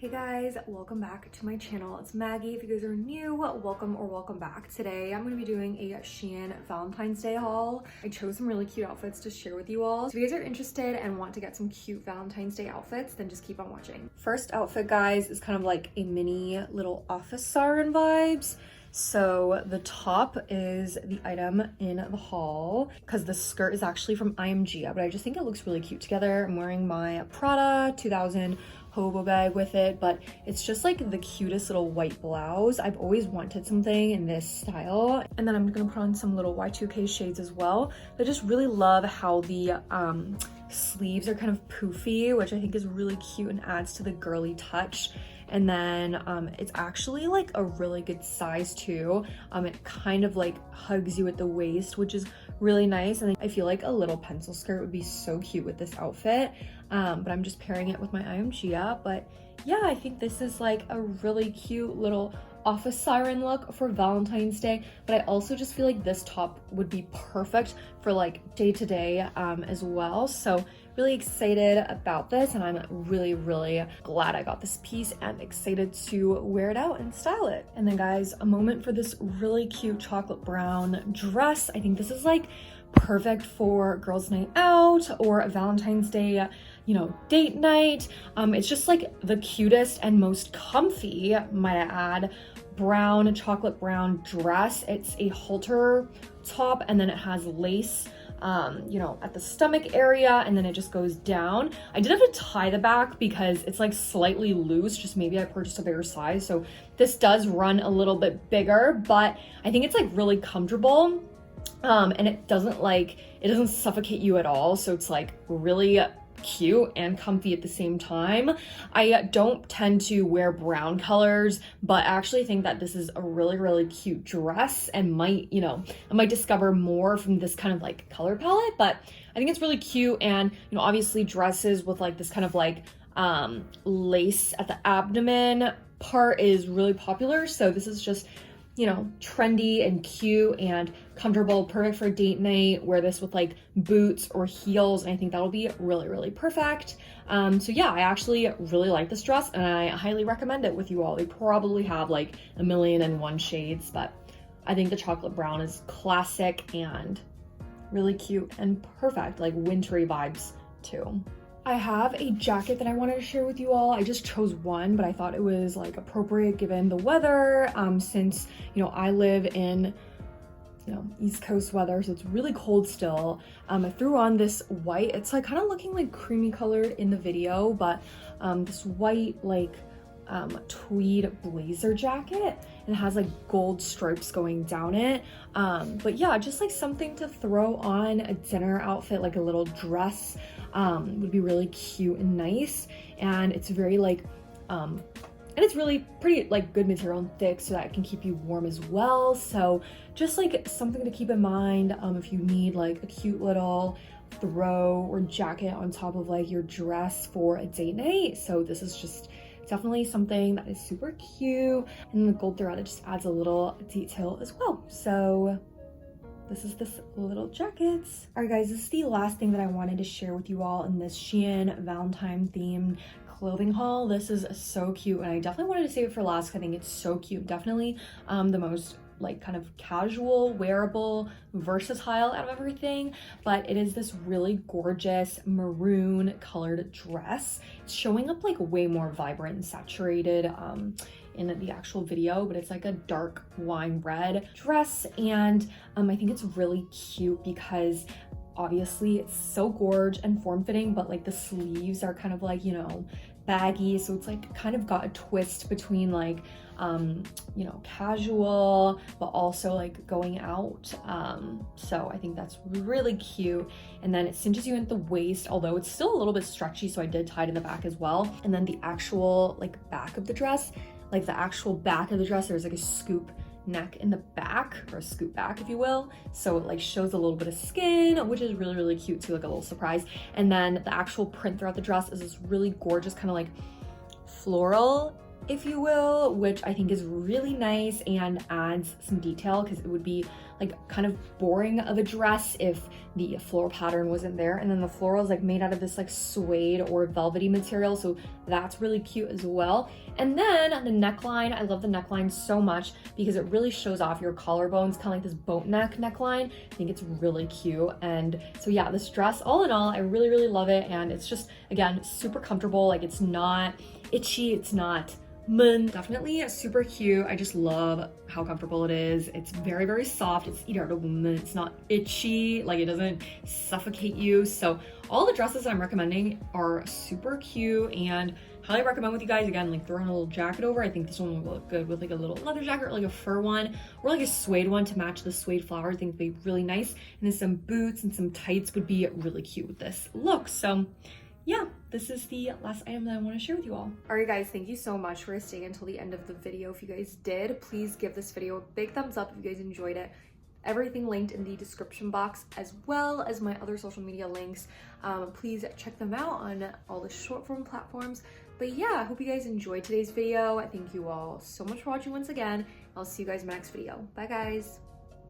Hey guys, welcome back to my channel. It's Maggie. If you guys are new, welcome or welcome back. Today I'm going to be doing a Shein Valentine's Day haul. I chose some really cute outfits to share with you all. So if you guys are interested and want to get some cute Valentine's Day outfits, then just keep on watching. First outfit, guys, is kind of like a mini little office siren vibes. So the top is the item in the haul because the skirt is actually from INQUIRES, but I just think it looks really cute together. I'm wearing my Prada 2000 hobo bag with it, but it's just like the cutest little white blouse. I've always wanted something in this style. And then I'm gonna put on some little Y2K shades as well. But I just really love how the sleeves are kind of poofy, which I think is really cute and adds to the girly touch. And then it's actually like a really good size too. It kind of like hugs you at the waist, which is really nice. And I feel like a little pencil skirt would be so cute with this outfit. But I'm just pairing it with my INQUIRES. But yeah, I think this is like a really cute little office siren look for Valentine's Day. But I also just feel like this top would be perfect for like day to day as well. So really excited about this, and I'm really glad I got this piece and excited to wear it out and style it. And then guys, a moment for this really cute chocolate brown dress. I think this is like perfect for girls' night out or a Valentine's Day, you know, date night. It's just like the cutest and most comfy, might I add, brown, chocolate brown dress. It's a halter top and then it has lace you know, at the stomach area, and then it just goes down. I did have to tie the back because it's like slightly loose, just maybe I purchased a bigger size, so this does run a little bit bigger, but I think it's like really comfortable, and it doesn't suffocate you at all, so it's like really cute and comfy at the same time. I don't tend to wear brown colors, but I actually think that this is a really cute dress and might, you know, I might discover more from this kind of like color palette, but I think it's really cute. And, you know, obviously dresses with like this kind of like lace at the abdomen part is really popular. So this is just, you know, trendy and cute and comfortable, perfect for a date night. Wear this with like boots or heels, and I think that'll be really perfect. So yeah, I actually really like this dress and I highly recommend it with you all. They probably have like 1,000,001 shades, but I think the chocolate brown is classic and really cute and perfect, like wintry vibes too. I have a jacket that I wanted to share with you all. I just chose one, but I thought it was like appropriate given the weather, since, you know, I live in, you know, East Coast weather, so it's really cold still. I threw on this white, it's like kind of looking like creamy colored in the video, but this white like tweed blazer jacket, and it has like gold stripes going down it. But yeah, just like something to throw on a dinner outfit, like a little dress, would be really cute and nice. And it's very like and it's really pretty like good material and thick, so that it can keep you warm as well. So just like something to keep in mind if you need like a cute little throw or jacket on top of like your dress for a date night. So this is just definitely something that is super cute, and the gold thread, it just adds a little detail as well. So this is this little jacket. All right guys, this is the last thing that I wanted to share with you all in this Shein Valentine themed clothing haul. This is so cute, and I definitely wanted to save it for last because I think it's so cute. Definitely the most like kind of casual, wearable, versatile out of everything, but it is this really gorgeous maroon colored dress. It's showing up like way more vibrant and saturated in the actual video, but it's like a dark wine red dress, and I think it's really cute because obviously it's so gorge and form-fitting, but like the sleeves are kind of like, you know, baggy, so it's like kind of got a twist between like you know, casual but also like going out. So I think that's really cute. And then it cinches you at the waist, although it's still a little bit stretchy, so I did tie it in the back as well. And then the actual like back of the dress, like the actual back of the dress, there's like a scoop neck in the back, or a scoop back if you will, so it like shows a little bit of skin, which is really cute too, like a little surprise. And then the actual print throughout the dress is this really gorgeous kind of like floral if you will, which I think is really nice and adds some detail, because it would be like kind of boring of a dress if the floral pattern wasn't there. And then the floral is like made out of this like suede or velvety material, so that's really cute as well. And then the neckline, I love the neckline so much because it really shows off your collarbones, kind of like this boat neck neckline. I think it's really cute. And so yeah, this dress, all in all, I really, really love it. And it's just, again, super comfortable. Like, it's not itchy, it's not definitely super cute. I just love how comfortable it is. It's very, very soft. It's not itchy, like it doesn't suffocate you. So all the dresses I'm recommending are super cute and highly recommend with you guys. Again, like throwing a little jacket over. I think this one will look good with like a little leather jacket or like a fur one or like a suede one to match the suede flowers. I think it'd be really nice. And then some boots and some tights would be really cute with this look. So yeah, this is the last item that I want to share with you all. All right, guys, thank you so much for staying until the end of the video. If you guys did, please give this video a big thumbs up if you guys enjoyed it. Everything linked in the description box, as well as my other social media links. Please check them out on all the short form platforms. But yeah, I hope you guys enjoyed today's video. I thank you all so much for watching once again. I'll see you guys in my next video. Bye, guys.